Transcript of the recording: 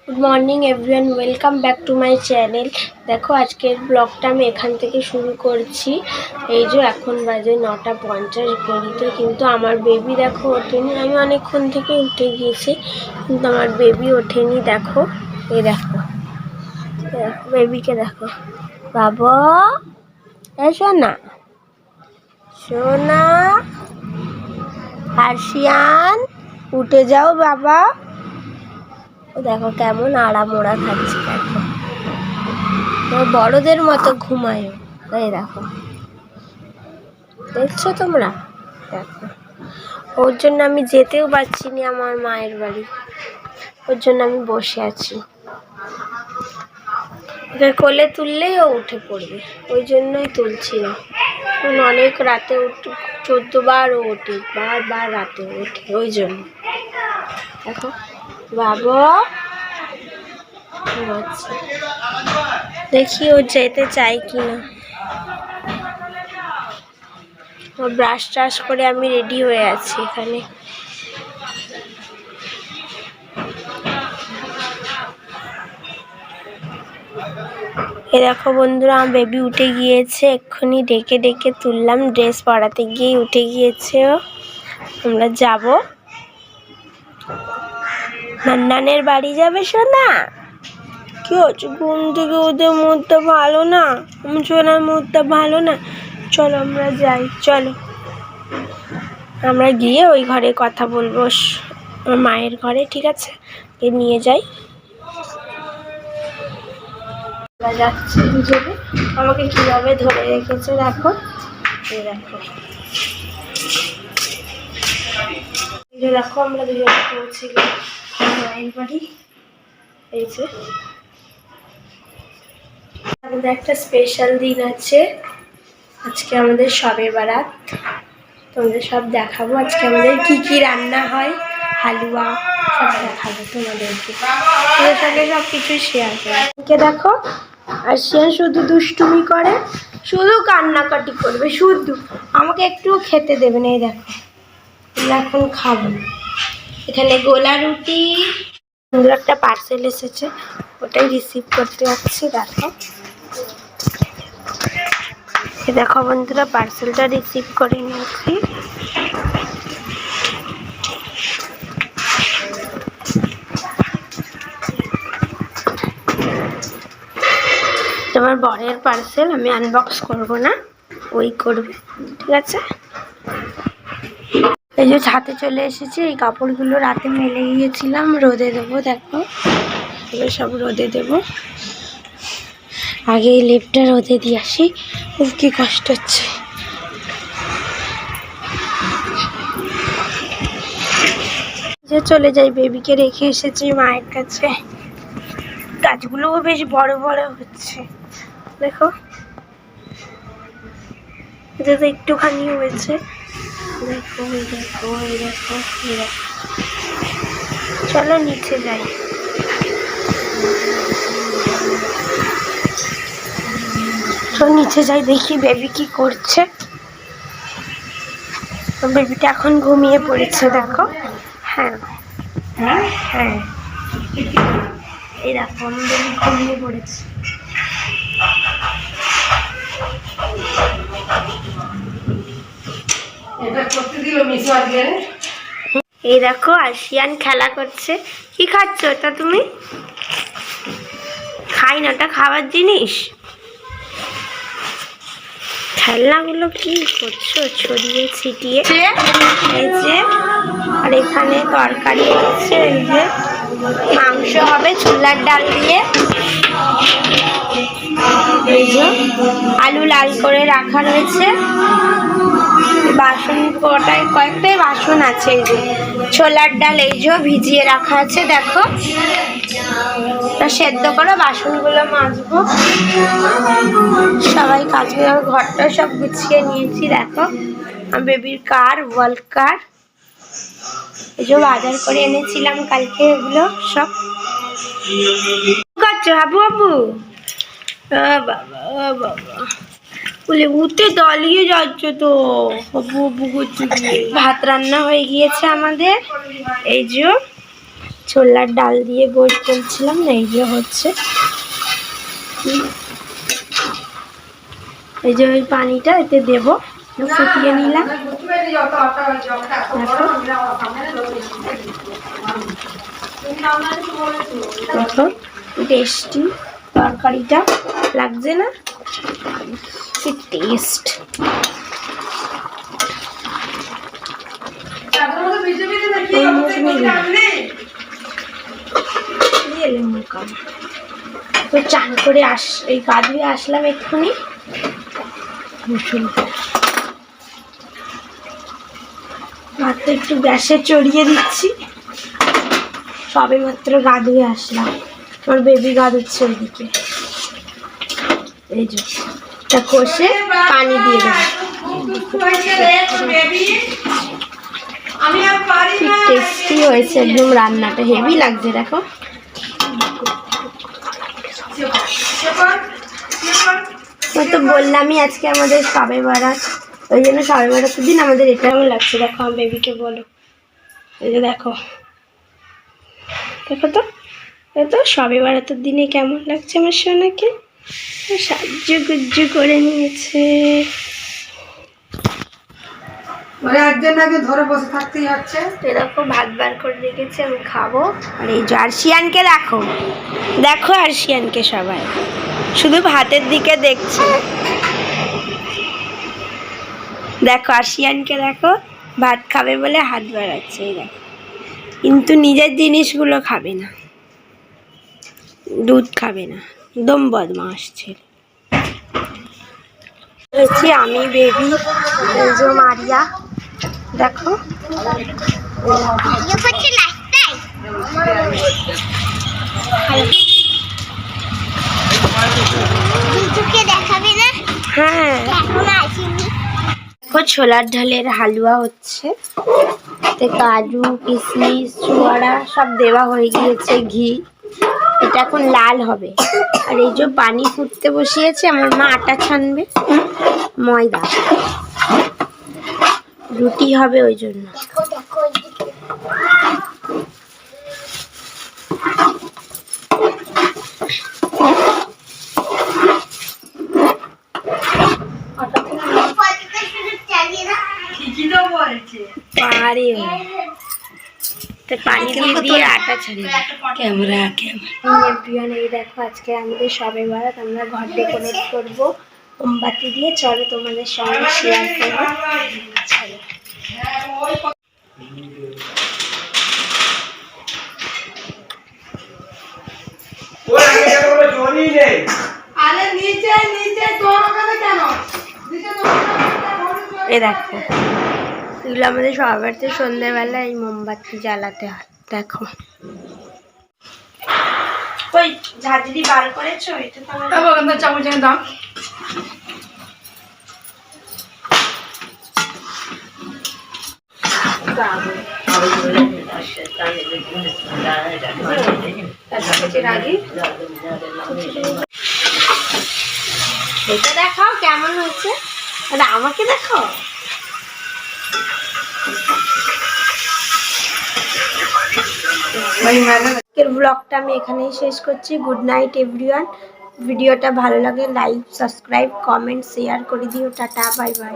Good morning everyone, welcome back to my channel. দেখো আজকের ব্লগটা আমি এখান থেকে শুরু করছি। এই যে এখন বাজে 9:50 ঘড়িতে, কিন্তু আমার বেবি দেখো ওঠেনি। আমি অনেকক্ষণ থেকে উঠে গিয়েছি, কিন্তু আমার বেবি ওঠেনি। দেখো এই দেখো, বেবিকে দেখো। বাবা সোনা, সোনা হাসিয়ান, উঠে যাও বাবা। দেখো কেমন আরাম ওরা খাচ্ছে। দেখো বড়দের মতো ঘুমায়। এই দেখো, দেখছো তোমরা? দেখো ওর জন্য আমি যেতেও পারছি না আমার মায়ের বাড়ি, ওর জন্য আমি বসে আছি। ওকে কোলে তুললেই ও উঠে পড়বে, ওই জন্যই তুলছি না। অনেক রাতে 14 বার ও ওঠে, বারবার রাতে ওঠে, ওই জন্য। দেখো বাবা, দেখি ও যেতে চাই কিনা। ও ব্রাশ ট্রাশ করে আমি রেডি হয়ে আছি এখানে। এ দেখো বন্ধুরা, আমার বেবি উঠে গিয়েছে। এক্ষুনি ডেকে ডেকে তুললাম, ড্রেস পরাতে গিয়ে উঠে গিয়েছে ও। আমরা যাব, নান্নানের বাড়ি যাবে সোনা। কি হচ্ছে, ঘুম থেকে ওদের মুডটা ভালো না, সোনার মুডটা ভালো না। চলো আমরা যাই, চলো আমরা গিয়ে ওই ঘরে কথা বলবো, মায়ের ঘরে, ঠিক আছে? নিয়ে যাই। যাচ্ছি দুজনে। আমাকে কিভাবে ধরে রেখেছে দেখো, এই দেখো, দেখো আমরা দুজনে পৌঁছে গেলাম মায়ের বাড়ি। এই যে আমাদের একটা স্পেশাল দিন আছে আজকে, আমাদের শবে বারাত। তোমাদের সব দেখাবো আজকে আমাদের কি কি রান্না হয়, হালুয়া সব দেখাবো তোমাদেরকে। তোমাদের সঙ্গে সব কিছু শেয়ার করবো। দেখো আরশিয়ান শুধু দুষ্টুমি করে, শুধু কান্নাকাটি করবে, শুধু আমাকে একটু খেতে দেবে না। এই দেখো এখন খাবো। এখানে গোলা রুটি, সুন্দর একটা পার্সেল এসেছে, ওটাই রিসিভ করতে যাচ্ছি। দেখো দেখো বন্ধুরা, পার্সেলটা রিসিভ করে নিয়েছি। তোমার বরের পার্সেল, আমি আনবক্স করব না, ওই করবে, ঠিক আছে? এই যে ছাদে চলে এসেছি। এই কাপড়গুলো রাতে মেলে গিয়েছিলাম, রোদে দেবো। দেখো এগুলো সব রোদে দেবো। আগে এই লেপটা রোদে দিয়ে আসি, খুব কি কষ্ট হচ্ছে। যে চলে যাই, বেবিকে রেখে এসেছি মায়ের কাছে। গাছগুলোও বেশ বড় বড় হচ্ছে, দেখো এটা তো একটুখানি হয়েছে। দেখো এই দেখো, এই দেখো, এই দেখো। চলো নিচে যাই। চলো নিচে যাই, দেখি বেবি কি করছে। বেবিটা এখন ঘুমিয়ে পড়েছে, দেখো। হ্যাঁ হ্যাঁ, এই দেখো আমার বেবি ঘুমিয়ে পড়েছে। এই দেখো আরশিয়ান খেলা করছে। কি খাচ্ছ ওটা তুমি? খাই না, ওটা খাবার জিনিস। খেলনাগুলো কি করছো ছড়িয়ে ছিটিয়ে? এই যে, আর এখানে তরকারি হচ্ছে, এই যে মাংস হবে ছোলার ডাল দিয়ে। এই যে আলু লাল করে রাখা রয়েছে। বাসন কটায়, কয়েকটাই বাসন আছে। এই যে ছোলার ডাল এই যে ভিজিয়ে রাখা আছে, দেখো সেদ্ধ করে বাসনগুলো মাজবো। সবাই কাজ করে, ঘরটা সব গুছিয়ে নিয়েছি। দেখো বেবির কার, ওয়ার্ল্ড কার, এই যে বাজার করে এনেছিলাম কালকে, এগুলো সব। করছো হাবু বাবু? বাবা বাবা, বলে উঠে দাঁড়িয়ে যাচ্ছ তো। ভাত রান্না হয়ে গিয়েছে আমাদের। এই যে ছোলার ডাল দিয়ে গোশ বলছিলাম না, এই যে হচ্ছে। এই যে ওই পানিটা এতে দেবো, ফুটিয়ে নিলাম। দেখো টেস্টি তরকারিটা লাগছে না, কি টেস্ট। তো চান করে এই গা ধুয়ে আসলাম এক্ষুনি। ভাতটা একটু গ্যাসে চড়িয়ে দিচ্ছি, সবে মাত্র গা ধুয়ে আসলাম। আমার বেবি গা ধুচ্ছে ওইদিকে। এই যে এটা কষে পানি দিয়ে দেবো। টেস্টি হয়েছে একদম, রান্নাটা হেভি লাগছে। দেখো তো বললামই আজকে আমাদের সবে বারাত, ওই জন্য সবে বারাতের দিন আমাদের এটা কেমন লাগছে দেখো। আমার বেবিকে বলো, এই যে দেখো দেখো তো, এই তো সবে বারাতের দিনে কেমন লাগছে আমার সোনাকে। সাহায্য গুজ্জু করে নিয়েছে, ধরে বসে থাকতেই হচ্ছে। এরকম ভাত বার করে রেখেছে, আমি খাবো। আর এই যে আরশিয়ানকে দেখো, দেখো আরশিয়ানকে সবাই শুধু ভাতের দিকে দেখছে। দেখো আরশিয়ানকে দেখো, ভাত খাবে বলে হাত বাড়াচ্ছে, এই দেখো। কিন্তু নিজের জিনিসগুলো খাবে না, দুধ খাবে না, একদম বদমাস ছেলে। আমি বেবি, এই যে মারিয়া দেখো। হ্যাঁ দেখো ছোলার ডালের হালুয়া হচ্ছে, কাজু কিশমিশ চুয়াড়া সব দেওয়া হয়ে গিয়েছে, ঘি। এটা এখন লাল হবে। আর এই যে পানি ফুটতে বসিয়েছে, আমার মা আটা ছানবে, ময়দা রুটি হবে ওই জন্য। পানি দিয়ে আটা ছাড়িয়ে ক্যামেরা। এই দেখো আজকে আমাদের সবে বারাত, আমরা ঘর ডেকোরেট করবো মোমবাতি দিয়ে। চলো তোমাদের সঙ্গে শেয়ার করবো। এই দেখো এগুলো আমাদের সবার বাড়িতে সন্ধ্যেবেলা এই মোমবাতি জ্বালাতে হয়। দেখো ওই ঝাঁঝরি বার করেছো, এটা তো চামচ দাও। এটা দেখাও কেমন হয়েছে, আরে আমাকে দেখো। ব্লগটা আমি এখানেই শেষ করছি। Good night everyone. ভিডিওটা ভালো লাগে লাইক সাবস্ক্রাইব কমেন্ট শেয়ার করে দিও। Tata bye bye.